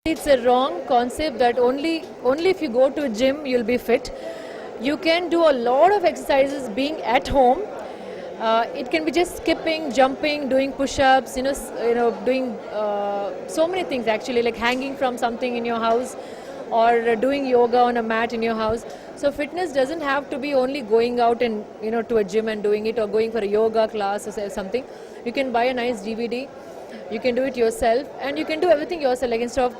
It's a wrong concept that only if you go to a gym you'll be fit. You can do a lot of exercises being at home. It can be just skipping, jumping, doing push-ups, doing so many things actually, like hanging from something in your house or doing yoga on a mat in your house. So fitness doesn't have to be only going out and to a gym and doing it, or going for a yoga class or something. You can buy a nice DVD. You can do it yourself, and you can do everything yourself. Like instead of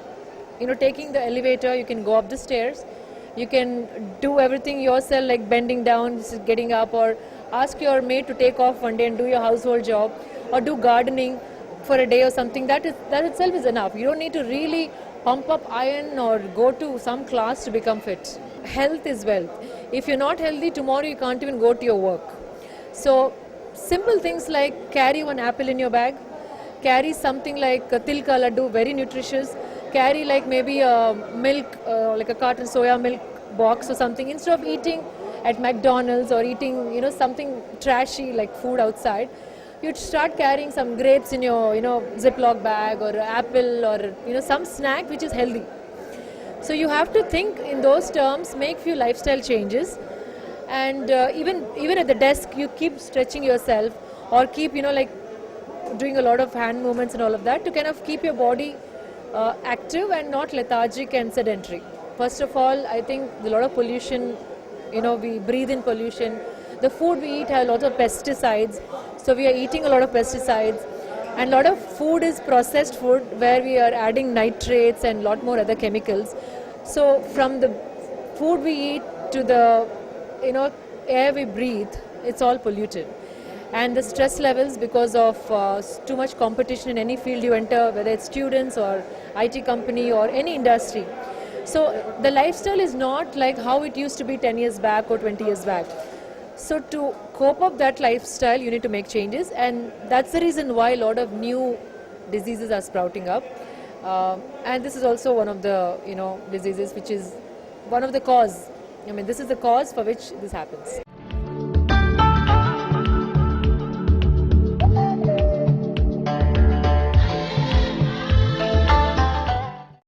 taking the elevator, you can go up the stairs. You can do everything yourself, like bending down, getting up, or ask your maid to take off one day and do your household job, or do gardening for a day or something. That itself is enough. You don't need to really pump up iron or go to some class to become fit. Health is wealth. If you're not healthy, tomorrow you can't even go to your work. So simple things like carry one apple in your bag, carry something like tilka laddu, very nutritious, carry like maybe a milk, like a carton soya milk box or something, instead of eating at McDonald's or eating something trashy like food outside. You'd start carrying some grapes in your Ziploc bag, or apple, or some snack which is healthy. So you have to think in those terms, make few lifestyle changes, and even at the desk you keep stretching yourself, or keep like doing a lot of hand movements and all of that, to kind of keep your body active and not lethargic and sedentary. First of all, I think a lot of pollution, we breathe in pollution. The food we eat has a lot of pesticides, so we are eating a lot of pesticides, and a lot of food is processed food where we are adding nitrates and a lot more other chemicals. So from the food we eat to the air we breathe, it's all polluted. And the stress levels, because of too much competition in any field you enter, whether it's students or IT company or any industry. So the lifestyle is not like how it used to be 10 years back or 20 years back. So to cope up that lifestyle, you need to make changes, and that's the reason why a lot of new diseases are sprouting up. And this is also one of the diseases which is one of the cause. This is the cause for which this happens.